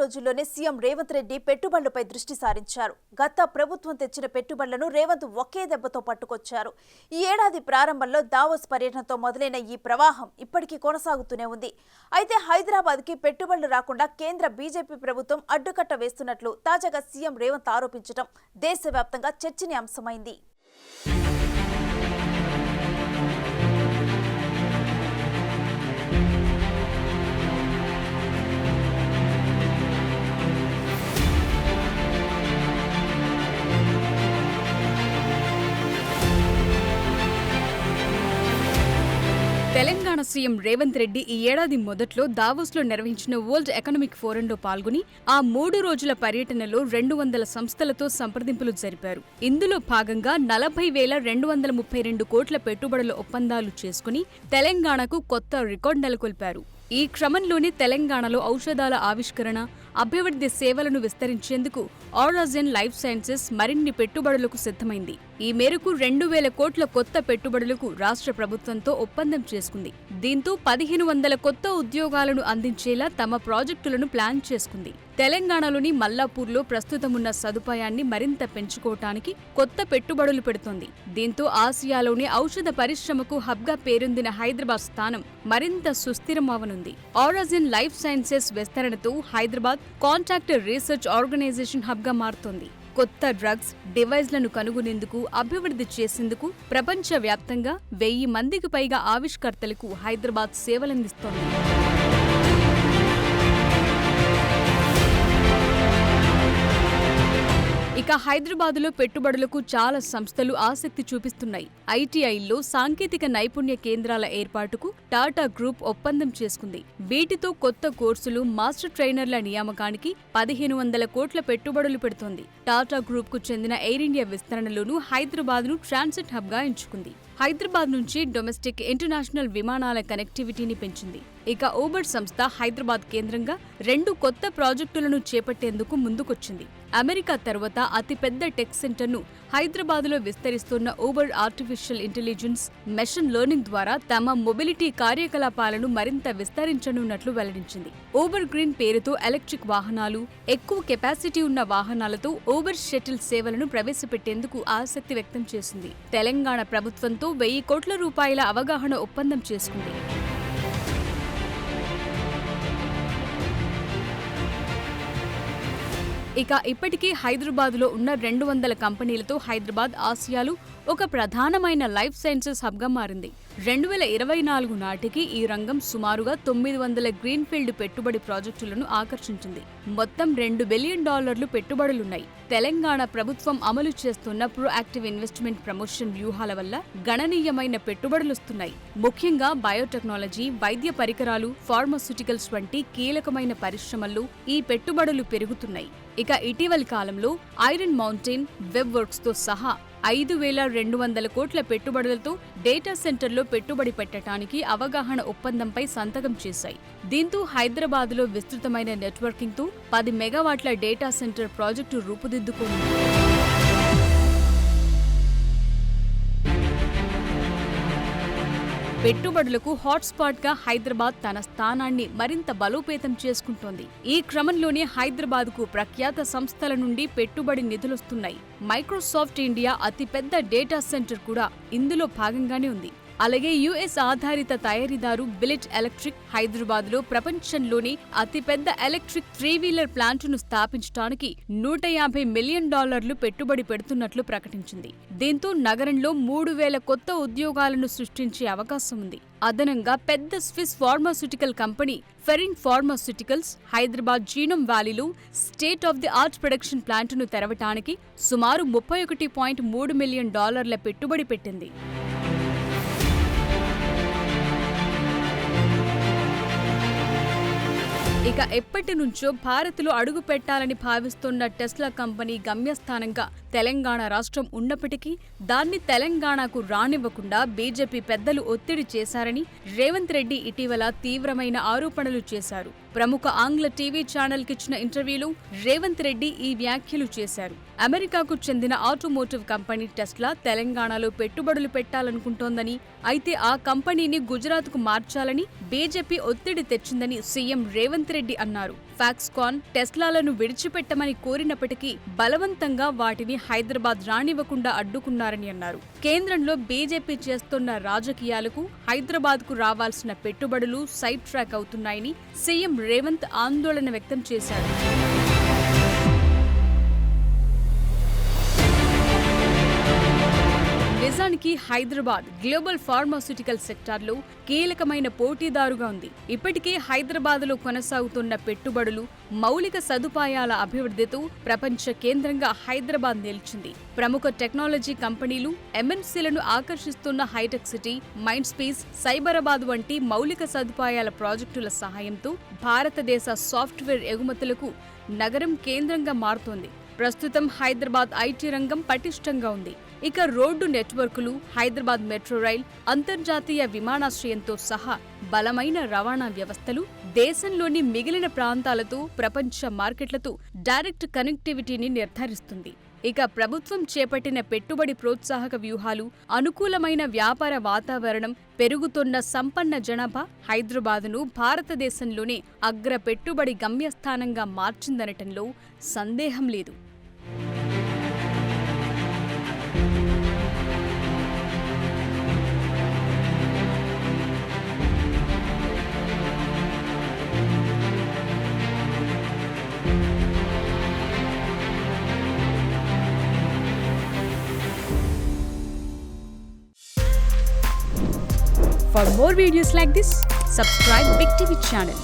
రోజుల్లోనే సీఎం రేవంత్ రెడ్డి పెట్టుబడులపై దృష్టి సారించారు. గత ప్రభుత్వం తెచ్చిన పెట్టుబడులను రేవంత్ ఒకే దెబ్బతో పట్టుకొచ్చారు. ఈ ఏడాది ప్రారంభంలో దావోస్ పర్యటనతో మొదలైన ఈ ప్రవాహం ఇప్పటికీ కొనసాగుతూనే ఉంది. అయితే హైదరాబాద్కి పెట్టుబడులు రాకుండా కేంద్ర బీజేపీ ప్రభుత్వం అడ్డుకట్ట వేస్తున్నట్లు తాజాగా సీఎం రేవంత్ ఆరోపించడం దేశవ్యాప్తంగా చర్చనీయాంశమైంది. తెలంగాణ సీఎం రేవంత్ రెడ్డి ఈ ఏడాది మొదట్లో దావోస్లో నిర్వహించిన వరల్డ్ ఎకనామిక్ ఫోరంలో పాల్గొని ఆ 3 రోజుల పర్యటనలో 200 సంస్థలతో సంప్రదింపులు జరిపారు. ఇందులో భాగంగా 40,232 కోట్ల పెట్టుబడుల ఒప్పందాలు చేసుకుని తెలంగాణకు కొత్త రికార్డు నెలకొల్పారు. ఈ క్రమంలోనే తెలంగాణలో ఔషధాల ఆవిష్కరణ, అభివృద్ధి సేవలను విస్తరించేందుకు ఆరాజెన్ లైఫ్ సైన్సెస్ మరిన్ని పెట్టుబడులకు సిద్ధమైంది. ఈ మేరకు 2,000 కోట్ల కొత్త పెట్టుబడులకు రాష్ట్ర ప్రభుత్వంతో ఒప్పందం చేసుకుంది. దీంతో 1,500 కొత్త ఉద్యోగాలను అందించేలా తమ ప్రాజెక్టులను ప్లాన్ చేసుకుంది. తెలంగాణలోని మల్లాపూర్లో ప్రస్తుతమున్న సదుపాయాన్ని మరింత పెంచుకోవటానికి కొత్త పెట్టుబడులు పెడుతోంది. దీంతో ఆసియాలోని ఔషధ పరిశ్రమకు హబ్గా పేరొందిన హైదరాబాద్ స్థానం మరింత సుస్థిరమవనుంది. ఆరాజెన్ లైఫ్ సైన్సెస్ విస్తరణతో హైదరాబాద్ కాంట్రాక్ట్ రీసెర్చ్ ఆర్గనైజేషన్ హబ్గా మారుతోంది. కొత్త డ్రగ్స్, డివైజ్లను కనుగొనేందుకు, అభివృద్ధి చేసేందుకు ప్రపంచవ్యాప్తంగా 1000 మందికి పైగా ఆవిష్కర్తలకు హైదరాబాద్ సేవలందిస్తోంది. ఇక హైదరాబాదులో పెట్టుబడులకు చాలా సంస్థలు ఆసక్తి చూపిస్తున్నాయి. ఐటీఐల్లో సాంకేతిక నైపుణ్య కేంద్రాల ఏర్పాటుకు టాటా గ్రూప్ ఒప్పందం చేసుకుంది. వీటితో కొత్త కోర్సులు, మాస్టర్ ట్రైనర్ల నియామకానికి 1,500 కోట్ల పెట్టుబడులు పెడుతోంది. టాటా గ్రూప్ కు చెందిన ఎయిర్ ఇండియా విస్తరణలోనూ హైదరాబాద్ను ట్రాన్సిట్ హబ్గా ఎంచుకుంది. హైదరాబాద్ నుంచి డొమెస్టిక్, ఇంటర్నేషనల్ విమానాల కనెక్టివిటీని పెంచింది. ఇక ఊబర్ సంస్థ హైదరాబాద్ కేంద్రంగా 2 కొత్త ప్రాజెక్టులను చేపట్టేందుకు ముందుకొచ్చింది. అమెరికా తర్వాత అతిపెద్ద టెక్ సెంటర్ను హైదరాబాద్లో విస్తరిస్తున్న Uber artificial intelligence, machine learning ద్వారా తమ మొబిలిటీ కార్యకలాపాలను మరింత విస్తరించనున్నట్లు వెల్లడించింది. ఊబర్ గ్రీన్ పేరుతో ఎలక్ట్రిక్ వాహనాలు, ఎక్కువ కెపాసిటీ ఉన్న వాహనాలతో ఊబర్ షటిల్ సేవలను ప్రవేశపెట్టేందుకు ఆసక్తి వ్యక్తం చేసింది. తెలంగాణ ప్రభుత్వంతో 1,000 కోట్ల రూపాయల అవగాహన ఒప్పందం చేసుకుంది. ఇక ఇప్పటికీ హైదరాబాద్లో ఉన్న 200 కంపెనీలతో హైదరాబాద్ ఆసియాలో ఒక ప్రధానమైన లైఫ్ సైన్సెస్ హబ్గా మారింది. 2024 నాటికి ఈ రంగం సుమారుగా 900 గ్రీన్ఫీల్డ్ పెట్టుబడి ప్రాజెక్టులను ఆకర్షించింది. మొత్తం $2 బిలియన్ పెట్టుబడులున్నాయి. తెలంగాణ ప్రభుత్వం అమలు చేస్తున్న ప్రోయాక్టివ్ ఇన్వెస్ట్మెంట్ ప్రమోషన్ వ్యూహాల వల్ల గణనీయమైన పెట్టుబడులొస్తున్నాయి. ముఖ్యంగా బయోటెక్నాలజీ, వైద్య పరికరాలు, ఫార్మాస్యూటికల్స్ వంటి కీలకమైన పరిశ్రమల్లో ఈ పెట్టుబడులు పెరుగుతున్నాయి. ఇక ఇటీవలి కాలంలో ఐరన్ మౌంటైన్, వెబ్ వర్క్స్ తో సహా 5,200 కోట్ల పెట్టుబడులతో డేటా సెంటర్లో పెట్టుబడి పెట్టడానికి అవగాహన ఒప్పందంపై సంతకం చేశాయి. దీంతో హైదరాబాద్లో విస్తృతమైన నెట్వర్కింగ్తో 10 మెగావాట్ల డేటా సెంటర్ ప్రాజెక్టు రూపుదిద్దుకుంది. పెట్టుబడులకు హాట్స్పాట్ గా హైదరాబాద్ తన స్థానాన్ని మరింత బలోపేతం చేసుకుంటోంది. ఈ క్రమంలోనే హైదరాబాద్ కు ప్రఖ్యాత సంస్థల నుండి పెట్టుబడి నిధులొస్తున్నాయి. మైక్రోసాఫ్ట్ ఇండియా అతిపెద్ద డేటా సెంటర్ కూడా ఇందులో భాగంగానే ఉంది. అలాగే యుఎస్ ఆధారిత తయారీదారు బిలెట్ ఎలక్ట్రిక్ హైదరాబాద్లో ప్రపంచంలోని అతిపెద్ద ఎలక్ట్రిక్ 3-వీలర్ ప్లాంటును స్థాపించడానికి $150 మిలియన్ పెట్టుబడి పెడుతున్నట్లు ప్రకటించింది. దీంతో నగరంలో 3,000 కొత్త ఉద్యోగాలను సృష్టించే అవకాశం ఉంది. అదనంగా పెద్ద Swiss pharmaceutical company Ferring pharmaceuticals Hyderabad genome వ్యాలీలో state of the art production ప్లాంటును తెరవటానికి సుమారు $31.3 మిలియన్ పెట్టుబడి పెట్టింది. ఇక ఎప్పటి నుంచో భారత్లో అడుగు పెట్టాలని భావిస్తున్న టెస్లా కంపెనీ గమ్యస్థానంగా తెలంగాణ రాష్ట్రం ఉన్నప్పటికీ దాన్ని తెలంగాణకు రానివ్వకుండా బీజేపీ పెద్దలు ఒత్తిడి చేశారని రేవంత్ రెడ్డి ఇటీవల తీవ్రమైన ఆరోపణలు చేశారు. ప్రముఖ ఆంగ్ల టీవీ ఛానల్కిచ్చిన ఇంటర్వ్యూలో రేవంత్ రెడ్డి ఈ వ్యాఖ్యలు చేశారు. అమెరికాకు చెందిన ఆటోమోటివ్ కంపెనీ టెస్లా తెలంగాణలో పెట్టుబడులు పెట్టాలనుకుంటోందని, అయితే ఆ కంపెనీని గుజరాత్కు మార్చాలని బీజేపీ ఒత్తిడి తెచ్చిందని సీఎం రేవంత్ రెడ్డి అన్నారు. ఫాక్స్కాన్, టెస్లాలను విడిచిపెట్టమని కోరినప్పటికీ బలవంతంగా వాటిని హైదరాబాద్ రానివ్వకుండా అడ్డుకున్నారని అన్నారు. కేంద్రంలో బీజేపీ చేస్తున్న రాజకీయాలకు హైదరాబాద్కు రావాల్సిన పెట్టుబడులు సైడ్ ట్రాక్ అవుతున్నాయని సీఎం రేవంత్ ఆందోళన వ్యక్తం చేశారు. నిజానికి హైదరాబాద్ గ్లోబల్ ఫార్మాస్యూటికల్ సెక్టార్లో కీలకమైన పోటీదారుగా ఉంది. ఇప్పటికే హైదరాబాద్లో కొనసాగుతున్న పెట్టుబడులు, మౌలిక సదుపాయాల అభివృద్ధితో ప్రపంచ కేంద్రంగా హైదరాబాద్ నిలిచింది. ప్రముఖ టెక్నాలజీ కంపెనీలు, ఎంఎన్సీలను ఆకర్షిస్తున్న hitech city, mind space, Cyberabad వంటి మౌలిక సదుపాయాల ప్రాజెక్టుల సహాయంతో భారతదేశ సాఫ్ట్వేర్ ఎగుమతులకు నగరం కేంద్రంగా మారుతోంది. ప్రస్తుతం హైదరాబాద్ ఐటీ రంగం పటిష్టంగా ఉంది. ఇక రోడ్డు నెట్వర్కులు, హైదరాబాద్ మెట్రో రైల్, అంతర్జాతీయ విమానాశ్రయంతో సహా బలమైన రవాణా వ్యవస్థలు దేశంలోని మిగిలిన ప్రాంతాలతో, ప్రపంచ మార్కెట్లతో డైరెక్ట్ కనెక్టివిటీని నిర్ధారిస్తుంది. ఇక ప్రభుత్వం చేపట్టిన పెట్టుబడి ప్రోత్సాహక వ్యూహాలు, అనుకూలమైన వ్యాపార వాతావరణం, పెరుగుతున్న సంపన్న జనాభా హైదరాబాద్ను భారతదేశంలోనే అగ్ర పెట్టుబడి గమ్యస్థానంగా మార్చిందనటంలో సందేహం లేదు. For more videos like this, subscribe Big TV channel.